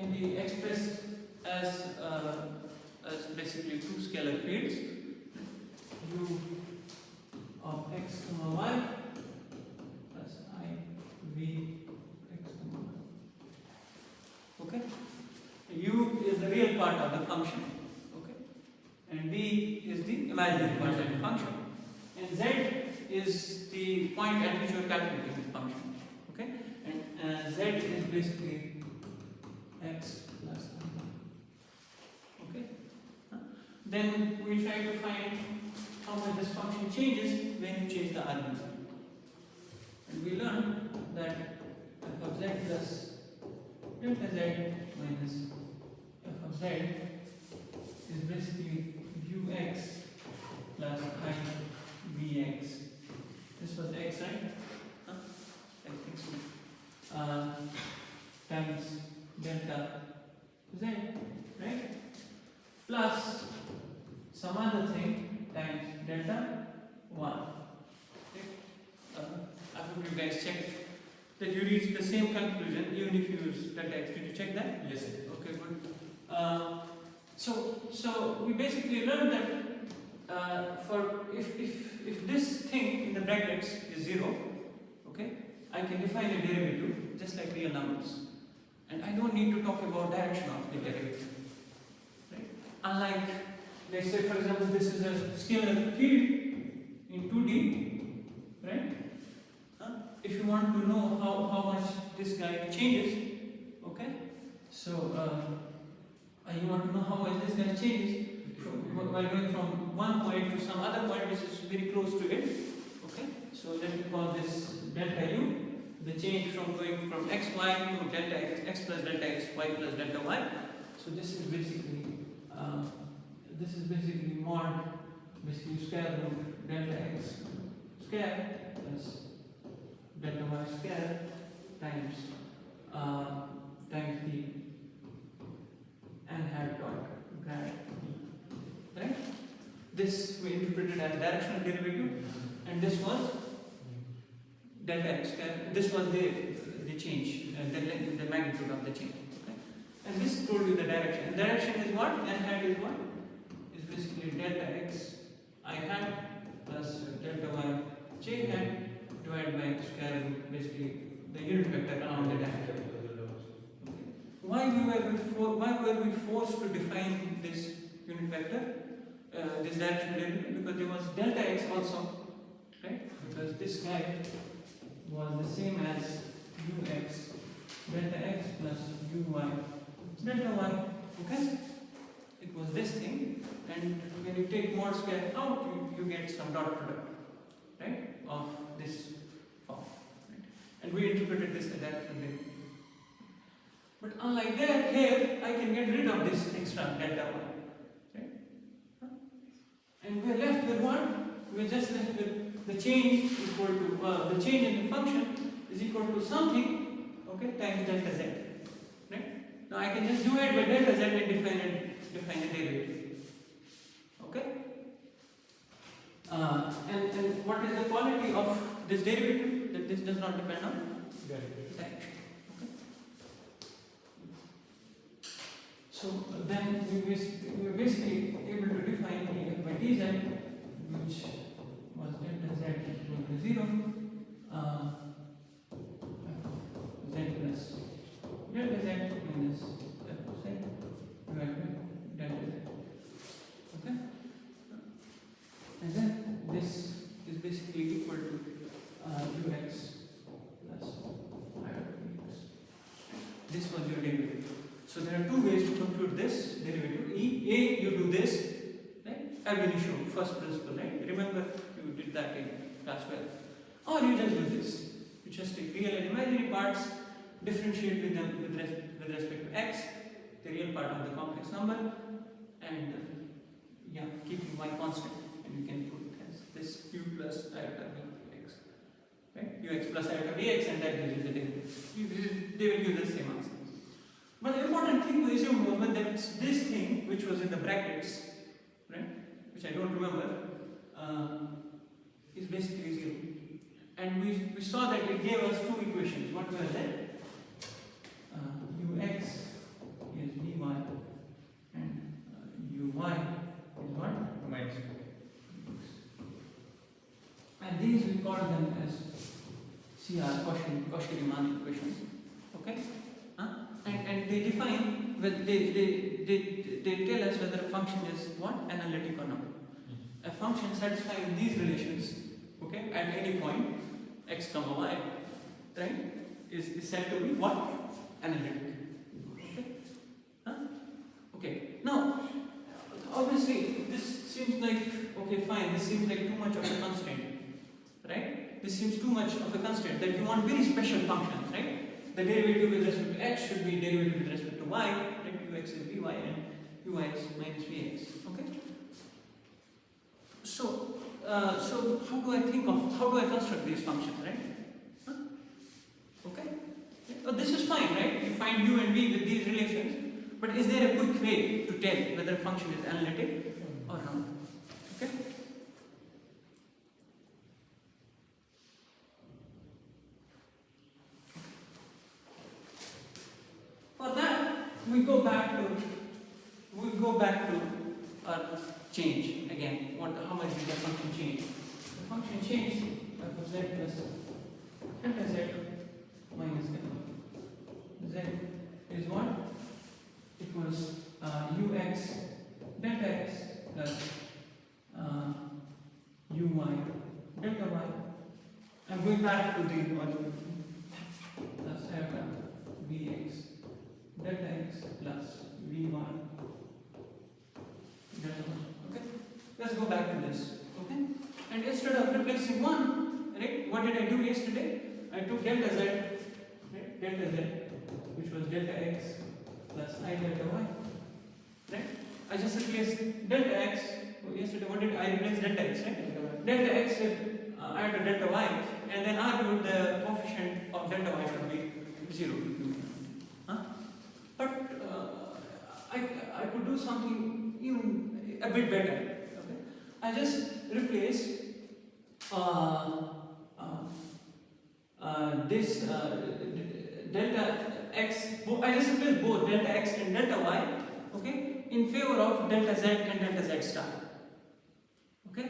can be expressed as basically two scalar fields, u of x comma y plus I v x comma y. Okay, u is the real part of the function, okay, and v is the imaginary part of the function, and z is the point at which you are calculating the function, okay, and z is basically x plus y. Okay, then we try to find how much this function changes when you change the argument, and we learn that f of z plus delta z minus f of z is basically ux plus I vx. This was x, right? I think so. Times delta z, right? Plus some other thing times delta 1. Okay? I hope you guys checked that you reach the same conclusion even if you use delta x. Did you check that? Yes, sir. Okay, good. So we basically learned that for if this thing in the brackets is 0, okay, I can define a derivative just like real numbers, and I don't need to talk about direction of the derivative, right? Unlike, let's say for example, this is a scalar field in 2D, right? If you want to know how much this guy changes, okay, so you want to know how much this guy changes while going from one point to some other point which is very close to it, okay, so let me call this delta u, the change from going from xy to delta x plus delta x, y plus delta y. So this is basically mod square root delta x square plus delta y square times the n hat dot grad t, right? This we interpreted as directional derivative, and this was delta x square. This was the change, the magnitude of the change. Okay? And this told you the direction. And direction is what? N hat is what? Is basically delta x I hat plus delta y j hat divided by square root, basically the unit vector around the direction. Why were we forced to define this unit vector, this direction derivative? Because there was delta x also, right? Because this guy was the same as ux delta x plus uy delta y. Okay, it was this thing, and when you take mod square out, you get some dot product, right, of this form, right? And we interpreted this as direction derivative. But unlike that, here I can get rid of this extra delta 1, right? And we're left with what? We're just left with the change equal to the change in the function is equal to something, okay, times delta z, right? Now I can just divide by delta z and define a derivative, okay? And what is the quality of this derivative? That this does not depend on direction. So then we were basically able to define df by dz, which was delta z equal to 0, z plus delta z minus f of z divided by delta z. Okay? And then this is basically equal to ux plus I of vx. This was your derivative. So there are two ways to compute this derivative. A, you do this, right? Ab initio, first principle, right? Remember you did that in class 12. Or you just do this. You just take real and imaginary parts, differentiate with them with respect to x, the real part of the complex number, and keeping y constant, and you can put it as this u plus iota vx, right? ux plus iota vx, and that gives you the derivative. They will give the same answer. But the important thing to assume was that this thing, which was in the brackets, right, which I don't remember, is basically 0. And we saw that it gave us two equations. What were they? Ux to them as CR, Cauchy-Riemann equations. Okay? And they define, they tell us whether a function is what? Analytic or not. A function satisfying these relations, okay, at any point, x comma y, right, is said to be what? Analytic. Okay? Okay. Now, obviously, this seems like, okay, fine, this seems like too much of a constraint, right? This seems too much of a constraint that you want very special functions, right? The derivative with respect to x should be derivative with respect to y, right? Ux is vy and uy is minus vx, okay? So how do I construct these functions, right? Okay? This is fine, right? You find u and v with these relations, but is there a quick way to tell whether a function is analytic or not? Okay? For that, we go back to our change again. How much did the function change? The function changed for z plus delta z minus delta. Z is what? It was ux delta x plus uy delta y. I'm going back to the original. Plus iota vx delta x plus vy delta y. Okay? Let's go back to this. Okay? And instead of replacing one, right? What did I do yesterday? I took delta z, right? Delta z, which was delta x plus I delta y. Right? I just replaced delta x. Yesterday, what did I replace delta x, right? Delta x with iota delta y, and then argued the coefficient of delta y should be 0. But I could do something even a bit better. Okay? I just replace this delta x. I just replace both delta x and delta y. Okay, in favor of delta z and delta z star. Okay,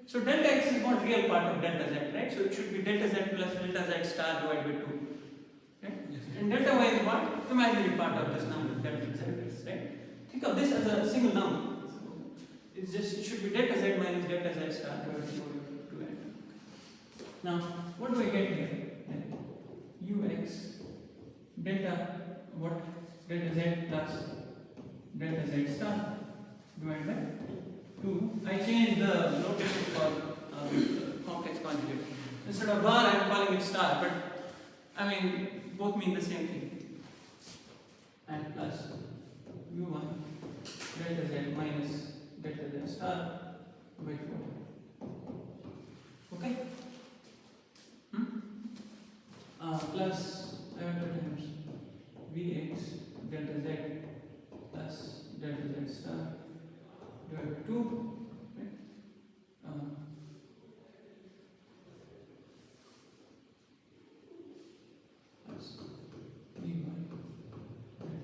so delta x is not real part of delta z, right? So it should be delta z plus delta z star divided by 2. Right? Yes. And delta y is what? Imaginary part of this number, delta z is, right? Think of this as a single number. It should be delta z minus delta z star divided by 2n. Now, what do I get here? Ux delta what? Delta z plus delta z star divided by 2. I change the notation for complex conjugate. Instead of bar, I am calling it star, but I mean, both mean the same thing. And plus u1 delta z minus delta z star by 4. Okay? Plus iota times vx delta z plus delta z star divided by 2. Right? Plus vy delta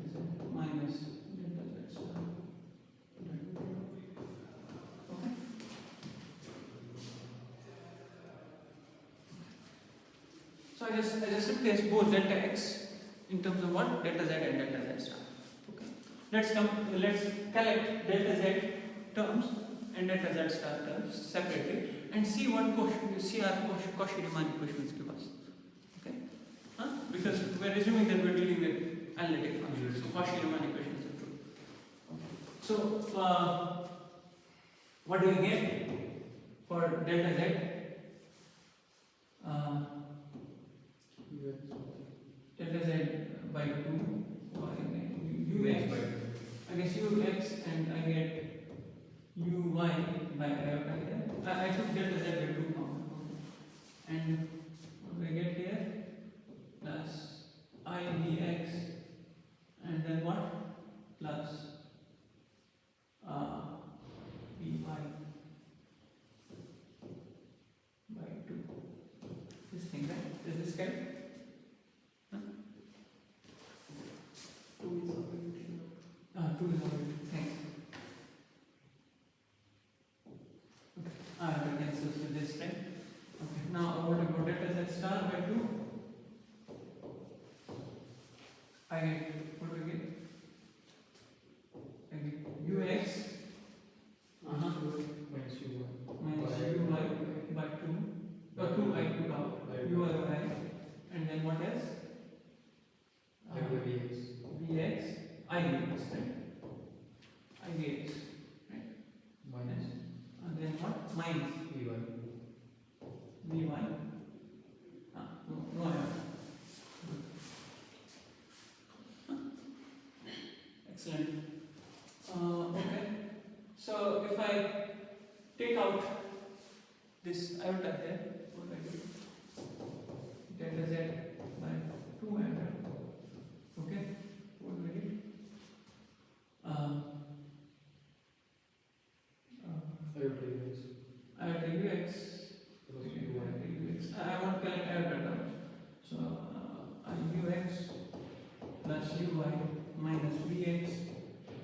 z minus delta z star divided by 2. Okay? So I just replace both delta x in terms of what? Delta z and delta z star. Okay. Let's collect delta z terms and delta z star terms separately and see what Cauchy-Riemann equations give us. Okay. Because we're assuming that we're dealing with analytic functions. So Cauchy-Riemann equations are true. Okay. So what do we get for delta z? Delta z by 2, ux, I guess ux, and I get uy by iota here. I took delta z by 2 and what do I get here? Plus I dx, and then what? Plus vy by 2. This thing, right? Is this correct? 2 is already. Thanks. Okay. That cancels with this, right? Okay. Now what star by 2. I get, what do I get? I get ux minus uy minus uy by 2. Or 2 I took out. Uy. And then what else? Vx. I dx, right? I dx, right? minus And then what? Minus vy. vy. No error. Excellent. Okay. So if I take out this iota here, what do I do? Delta z by 2 iota. Okay. What do I do? Iota ux. I want to collect iota terms. So ux plus uy minus vx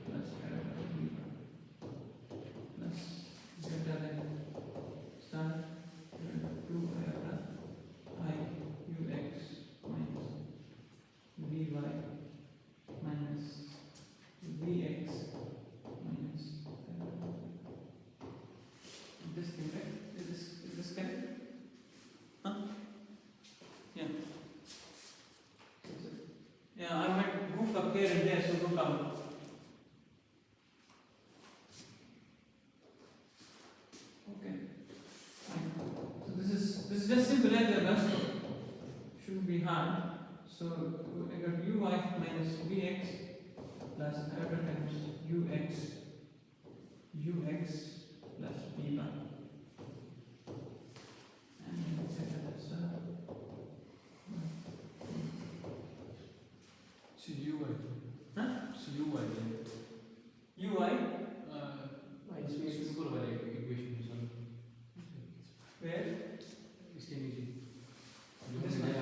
plus iota vy plus delta z star delta 2 iota I ux minus vy minus vx minus this thing, right? Is this correct? Huh? Yeah. Yeah, I might goof up here and there, so no problem. Okay. Fine. So this is just simple algebra, so shouldn't be hard. So I got uy minus vx plus iota times ux plus vy. And that's So uy. huh? So uy. Uy Minus vx equal by equation is on. where? This thing is. This one.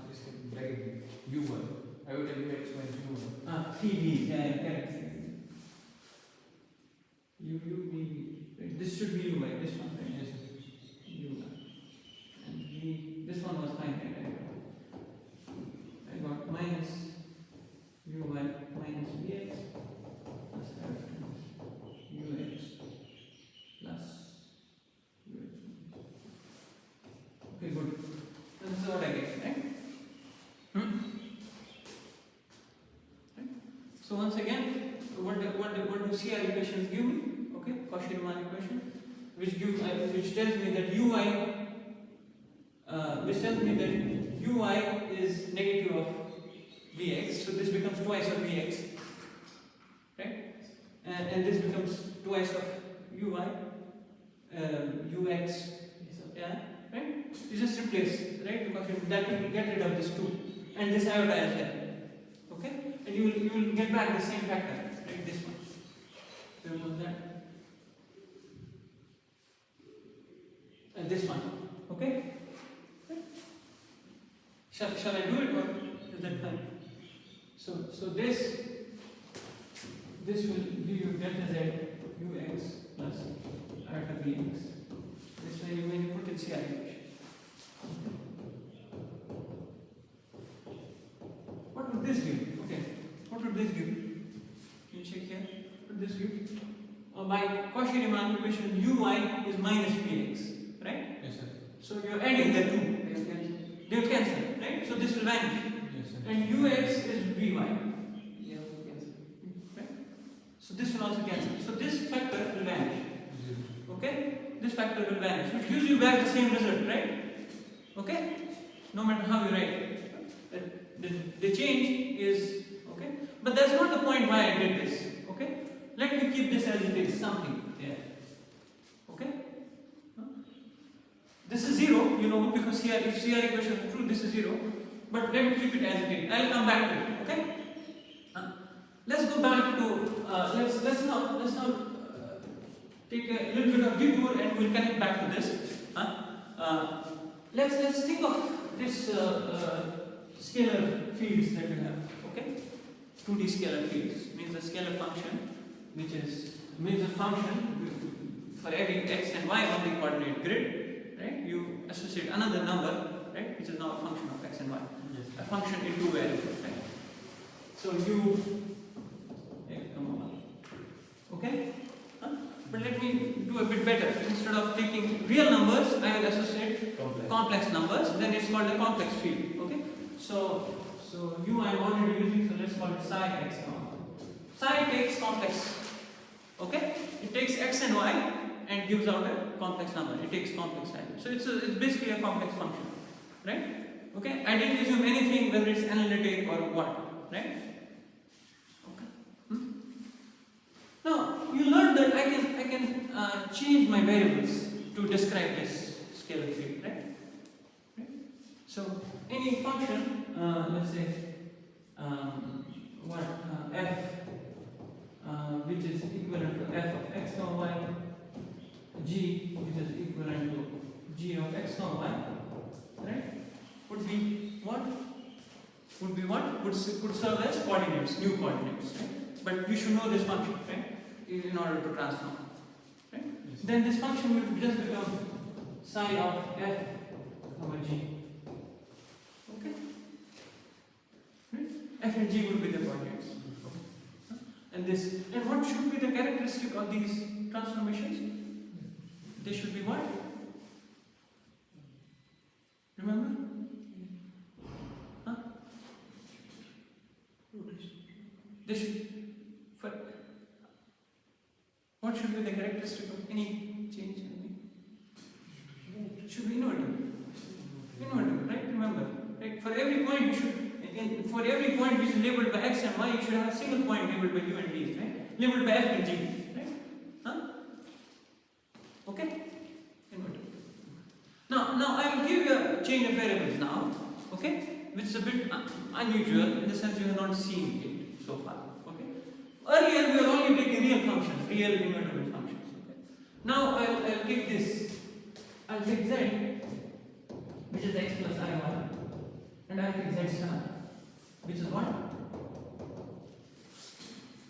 This thing bracket uy. I would have ux minus uy. 3D, yeah, correct. V. This should be uy, this one, right? Yes. Uy. And v, this one was fine, right? I got minus uy minus vx plus ux plus ux. Okay, good. So this is what I get, right? Right? So once again, what do CR equations give me? Okay, Cauchy-Riemann equation, which tells me that uy is negative of vx, so this becomes twice of vx, right? And this becomes twice of uy, ux, yeah, right? You just replace, right? Because that will get rid of this 2 and this iota as well, okay? And you will get back the same factor, right? This one. Remember that? And this one, okay? Shall I do it or is that fine? So this will give you delta z ux plus iota vx. This way when you put in CR equation. What would this give? Okay. What would this give? Can you check here? What would this give? By Cauchy-Riemann equation, uy is minus vx, right? Yes, sir. So you're adding the 2. They will cancel, right? So this will vanish. Yes, sir. And ux is vy. Yeah, cancel. Right? So this will also cancel. So this factor will vanish. Okay? This factor will vanish, which gives you back the same result, right? Okay? No matter how you write it. The change is, okay? But that's not the point why I did this, okay? Let me keep this as it is, something there. Okay? This is 0, you know, because here, if CR equation is true, this is 0. But let me keep it as it is. I'll come back to it, okay? Let's go back to, let's now take a little bit of detour and we'll connect back to this. Let's think of this scalar fields that we have, okay? 2D scalar fields means a scalar function which means a function for every x and y on the coordinate grid, right? You associate another number, right? Which is now a function of x and y. Yes. A function in two variables, right? So u x comma y. Okay? Huh? But let me do a bit better. Instead of taking real numbers, I will associate complex numbers. Then it's called a complex field. Okay? So u I am already using, so let's call it psi x comma. Psi takes complex. Okay? It takes x and y and gives out a complex number. It takes complex value. So it's basically a complex function, right? Okay? I didn't assume anything whether it's analytic or what, right? Okay. Now you learned that I can change my variables to describe this scalar field, right? So any function, let's say f, which is equivalent to f of x comma y, g, which is equivalent to g of x comma y, right? Would be what? Would serve as coordinates, new coordinates, right? But you should know this function, right? In order to transform, right? Yes. Then this function will just become psi of f comma g. Okay? Right? F and g will be the coordinates. And what should be the characteristic of these transformations? They should be what? Remember? Huh? They should. What should be the characteristic of any change? It should be invertible. Invertible, right? Remember, right? For every point you should. For every point which is labeled by x and y, you should have a single point labeled by u and v, right? Labeled by f and g, right? Huh? Okay? Invertible. Now I will give you a change of variables now, okay? Which is a bit unusual in the sense you have not seen it so far, okay? Earlier we were only taking real functions, real invertible functions, okay? Now I'll take this. I'll take z, which is x plus I1, and I'll take z star, which is what?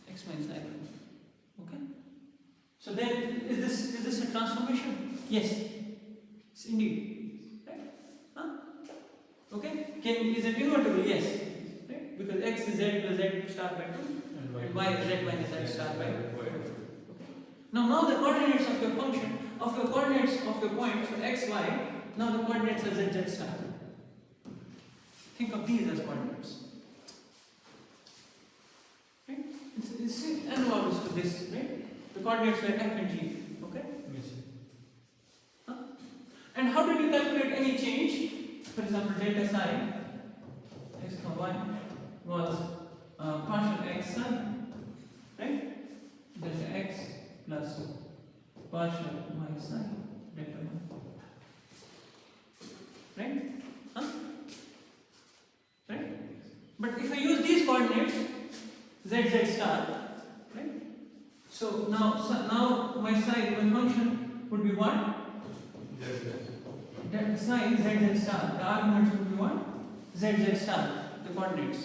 X minus I1. Okay? So then, is this a transformation? Yes. It's indeed. Right? Huh? Okay? Is it invertible? Yes. Right? Because x is z plus z star by 2 and y is z minus z star by 2. Okay. Now the coordinates of your function, of your coordinates of your points for x, y, now the coordinates are z, z star. Think of these as coordinates. Right? It's analogous to this, right? The coordinates were f and g. Okay? Yes. Huh? And how did you calculate any change? For example, delta psi x comma y was partial x psi, right? Delta x plus partial y psi delta y. Right? Huh? Right? But if I use these coordinates, z, z star, right? So now my function would be what? Delta psi z, z star. The arguments would be what? Z, z star, the coordinates.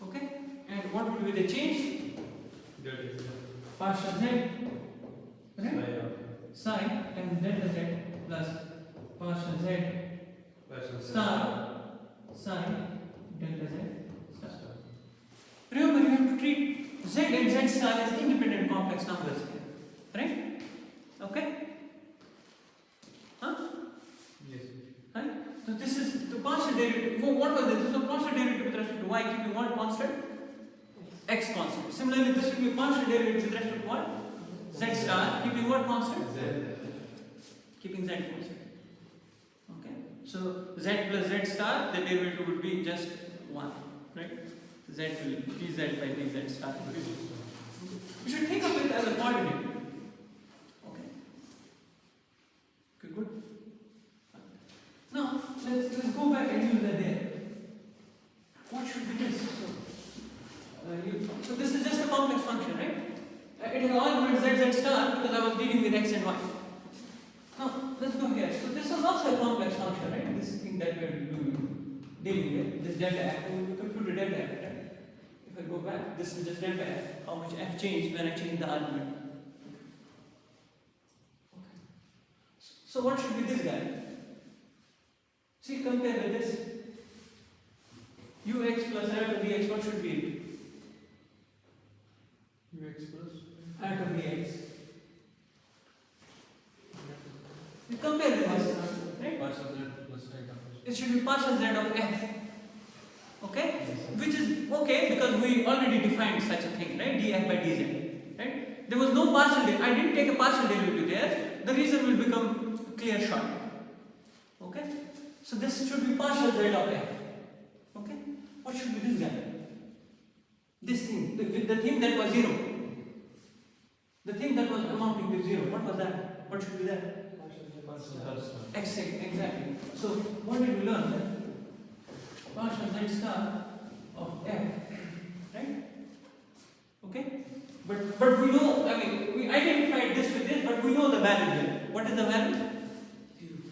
Okay? And what would be the change? Partial z, right? Psi times delta z plus partial z star psi delta z star. Remember, you have to treat z and z star as independent complex numbers here, right? Okay? Huh? Yes. Right? So this is the partial derivative. What was this? This was a partial derivative with respect to y, keeping what constant? X constant. Similarly, this will be a partial derivative with respect to what? Z star, keeping what constant? Z. Keeping z constant. Okay? So z plus z star, the derivative would be just 1, right? Z will dz by dz star. You should think of it as a coordinate. Okay? Okay, good. Now let's go back and use that there. What should be this? So this is just a complex function, right? It has arguments z, z star because I was dealing with x and y. Now let's go here. So this is also a complex function, right? This thing that we are dealing with, this delta f, we compute delta f, right? If I go back, this is just delta f, how much f changed when I change the argument. Okay. So what should be this guy? See, compare with this. ux plus iota dx, what should be it? ux plus Iota dx. You compare with this, right? partial z plus iota. It should be partial z of f. Okay? Which is okay because we already defined such a thing, right? df by dz. Right? There was no partial derivative. I didn't take a partial derivative there. The reason will become clear short. Okay? So this should be partial z of f. Okay? What should be this guy? This thing. The thing that was 0. The thing that was amounting to 0. What was that? What should be that? Exactly. So what did we learn? Partial z star of f. Right? Okay? But we know, I mean, we identified this with this, but we know the value here. What is the value?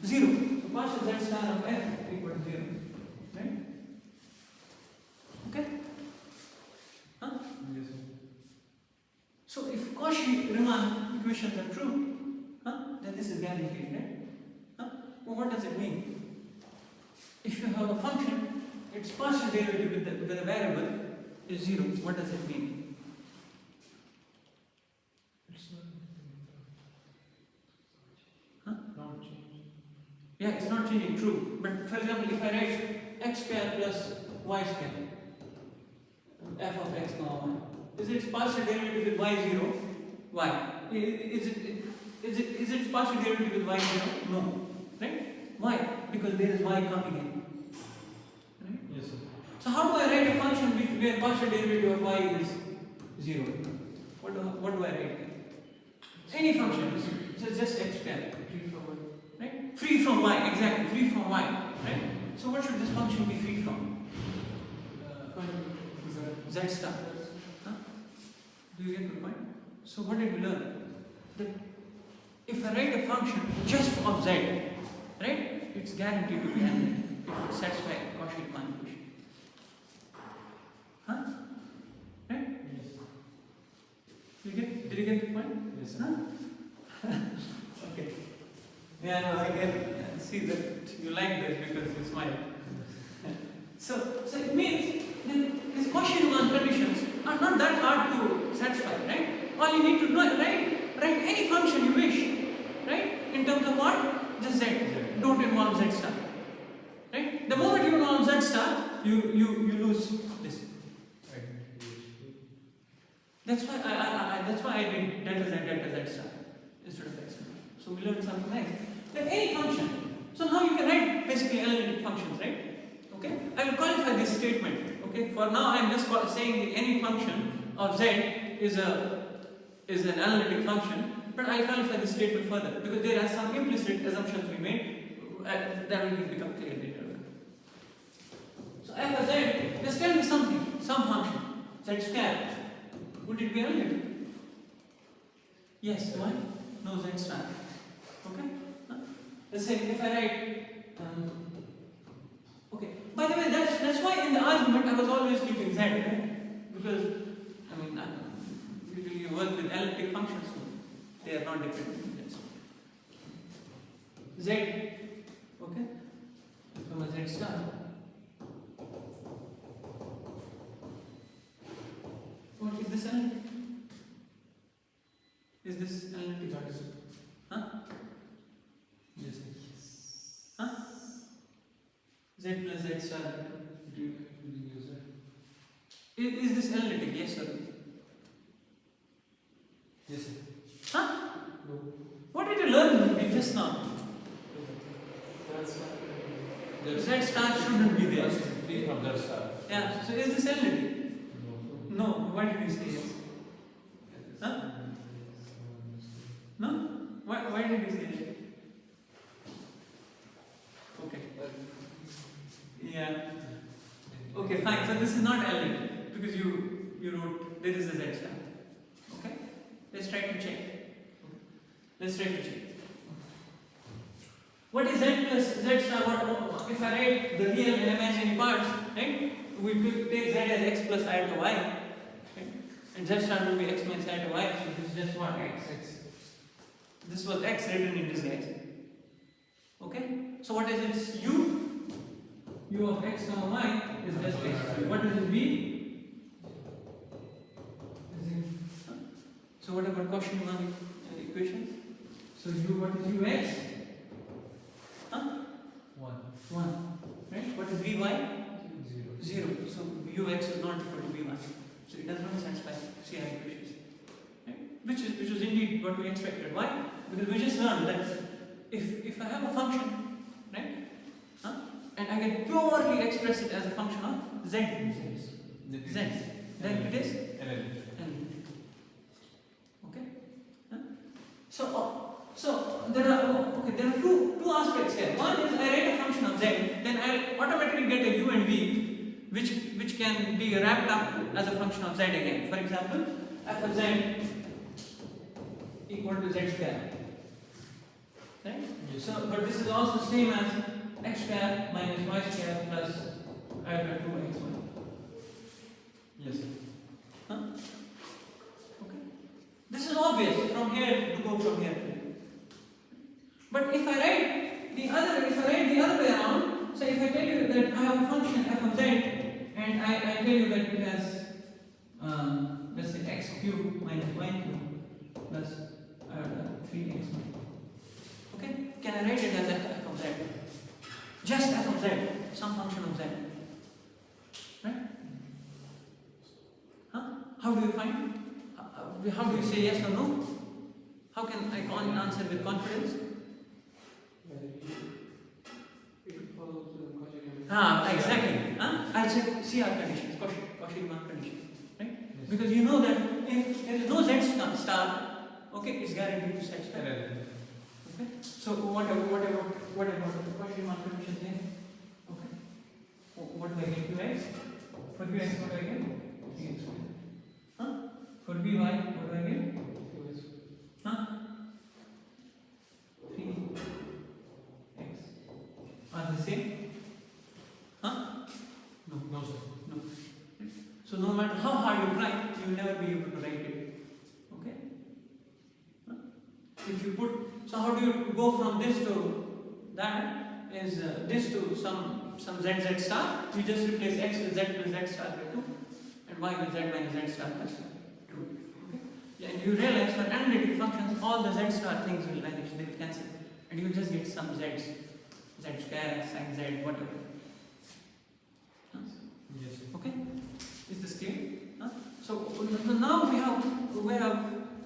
0. So partial z star of f equal to 0. Right? Okay? Huh? Yes, sir. So if Cauchy-Riemann equations are true, then this is guaranteed, right? Well, what does it mean? If you have a function, its partial derivative with a variable is 0. What does it mean? It's not changing. Yeah, it's not changing, true. But for example, if I write x square plus y square, f of x comma y, is its partial derivative with y 0? Y. Is its partial derivative with y 0? No. Right? Why? Because there is y coming in. Right? Yes, sir. So how do I write a function where partial derivative of y is 0? What do I write here? Any function, so just x square. Free from y. Right? Free from y, exactly, free from y. Right? So what should this function be free from? Z star. Huh? Do you get the point? So what did we learn? That if I write a function just of z, right, it's guaranteed to be analytic. It will satisfy Cauchy-Riemann equation. Huh? Right? Yes. Did you get the point? Yes, Huh? Okay. Yeah, no, I can see that you like this because you smile. So it means then these Cauchy-Riemann conditions are not that hard to satisfy, right? All you need to know, write any function you wish, right? In terms of what? Just z. Don't involve z star. Right? The moment you involve z star, you lose this. Right. That's why I did delta z star instead of x. So we learned something nice. Then any function. So now you can write basically analytic functions, right? Okay. I will qualify this statement. Okay. For now, I am just saying that any function of z is an analytic function. But I will qualify this statement further because there are some implicit assumptions we made that will become clear later. So f of z, just tell me something, some function, z square. Would it be analytic? Yes. Why? No z star. Okay. Let's say if I write. Okay. By the way, that's why in the argument I was always keeping z, right? Because I mean, usually you work with analytic functions. So they are not dependent. Z, okay, from a z star. What is this analytic? Is this analytic? Huh? Yes. Huh? Z plus z star. Is this analytic? Yes or no? Yes, sir. Huh? No. What did you learn just now? The Z star shouldn't be there. free from that star. Yeah, so is this analytic? No. No, why did you say yes? Huh? No? Why did you say yes? Okay. Yeah. Okay, fine. So this is not analytic because you wrote there is a Z star. Okay? Let's try to check. What is Z plus Z star? What if I write the real and imaginary parts, right? We take Z as x plus iota y, right? And Z star will be x minus iota y. So this is just what x. This was x written in disguise. Okay? So what is its u? u of x comma y is just x. What is v? So what about Cauchy-Riemann equation? So what is ux? Huh? 1. Right? What is vy? 0. So ux is not equal to vy. So it does not satisfy CI equations. Right? Which was indeed what we expected. Why? Because we just learned that if I have a function, right? Huh? And I can purely express it as a function of z, then it is analytic. Okay? Huh? So there are two aspects here. One is I write a function of z, then I automatically get a u and v, which can be wrapped up as a function of z again. For example, f of z equal to z square. Right? Yes. So, but this is also same as x square minus y square plus I over 2xy. Yes. Huh? Okay. This is obvious from here to go from here to here. But if I write the other way around, so if I tell you that I have a function f of z and I tell you that it has let's say x cubed minus y cubed plus I over 3xy. Okay? Can I write it as f of z? Just f of z, some function of z. Right? Huh? How do you find? How do you say yes or no? How can I answer with confidence? Exactly. I'll check CR conditions, Cauchy-Riemann conditions. Right? Yes. Because you know that if there is no z star, okay, it's guaranteed to satisfy. Okay? So what about Cauchy-Riemann conditions here? Okay. What do I get? 2x? For vx, what do I get? 3x. Huh? For vy, what do I get? 2x. Huh? 3x. Are they same? Huh? No, sir. No. So no matter how hard you try, you will never be able to write it. Okay? Huh? If you put, so how do you go from this to that? Is this to some z star? You just replace x with z star by 2 and y with z minus z star plus 2. Okay? Yeah, and you realize for analytic functions, all the z star things will vanish, they will cancel, and you will just get some z's, z square, sin z, whatever. Huh? Yes. Okay? Is this clear? Huh? So now we have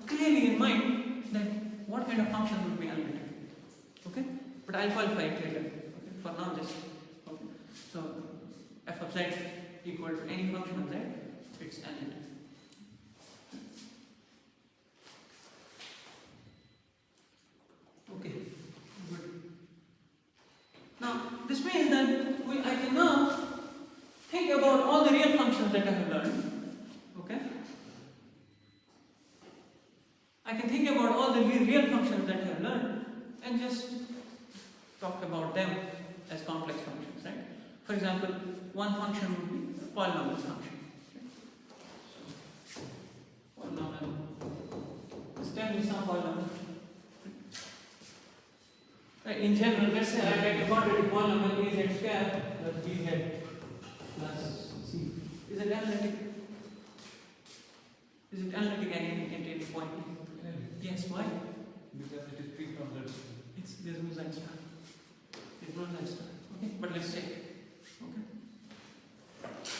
clearly in mind that what kind of function would be analytic. Okay? But I'll qualify it later. Okay? For now, just okay. So f of z equal to any function of z, it's analytic. Okay. Good. Now this means that I can now think about all the real functions that I have learned. Okay? I can think about all the real functions that I have learned and just talk about them as complex functions, right? For example, one function would be a polynomial function. Okay? So, polynomial. Just tell me some polynomial. Right, in general, let's say I write a quadratic polynomial az square plus bz plus c. Is it analytic? Is it analytic at any point? Yes, why? Because it is free from z. There's no z star. There's no z star. Okay, but let's check. Okay.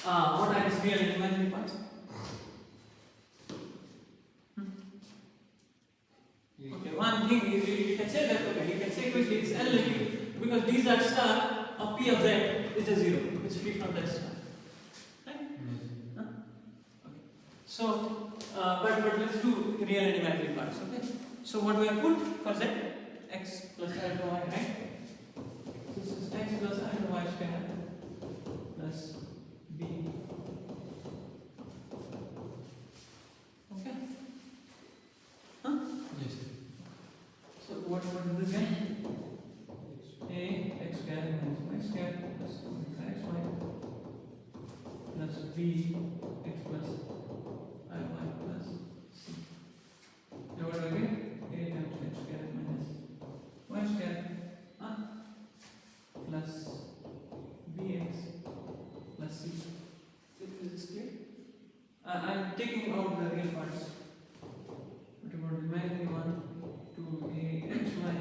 What are its real and imaginary parts? Okay, one thing is you can say that, okay, you can say quickly it's analytic because d z star of p of z is a 0. It's free from z star. Right? Huh? Okay. So, but let's do real and imaginary parts, okay? So what do I put for z? X plus I to y, right? This is x plus I to y square plus b. Okay? Huh? Yes. So what is this again? A x square minus y square plus xy plus b x plus I y plus c. Now what do I get? A times x square minus y square plus bx I'm taking out the real parts. What about the imaginary one? 2axy plus by.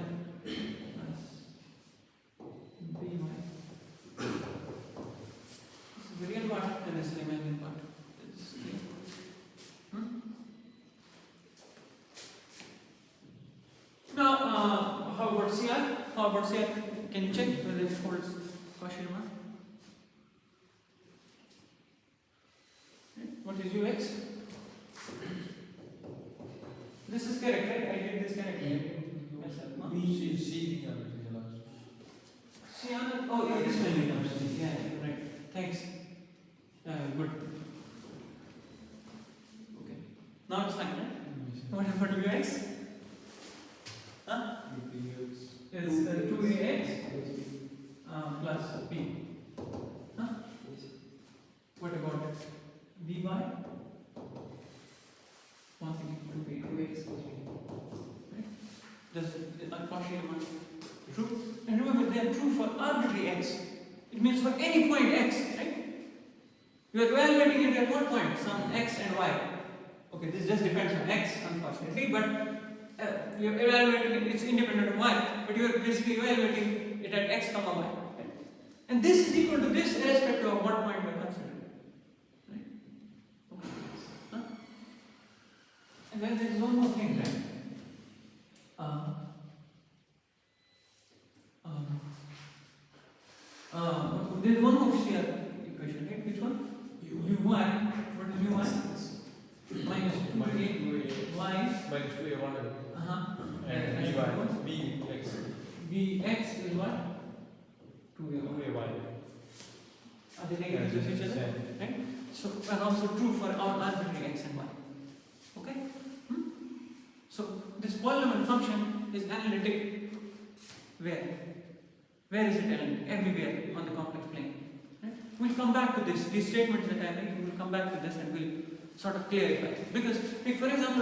This is the real part and this is the imaginary part. This is clear. Now, how about CR? How about CR? Can you check whether it holds Cauchy Riemann? What is UX? This is correct, right? I did this correctly. Myself, no? C Oh, yeah, this will be done. Yeah, you're right. Thanks. Good. Okay. Now it's fine, right? What about UX? Huh? It's 2AX plus B. Huh? What about Vy? One thing equal to 2x plus B. Right? Does Cauchy Riemann true? And remember, they are true for arbitrary x. It means for any point x, right? You are evaluating it at what point? Some x and y. Okay, this just depends on x, unfortunately, but you are evaluating it, it's independent of y, but you are basically evaluating it at x comma y. Right? And this is equal to this irrespective of what point you are considering. Right? Okay. Huh? And then there is one more thing, right? There is one more CR equation, right? Which one? Uy. What is Uy? Minus 2a y. minus 2a1 And bx Bx is what? 2a1. 2ay. Are they negatives of each other? Right? So, and also true for our arbitrary x and y. Okay? So, this polynomial function is analytic where? Where is it analytic? Everywhere on the complex plane. Right? We'll come back to this. These statements that I make, we'll come back to this and we'll sort of clarify. Because, like, for example,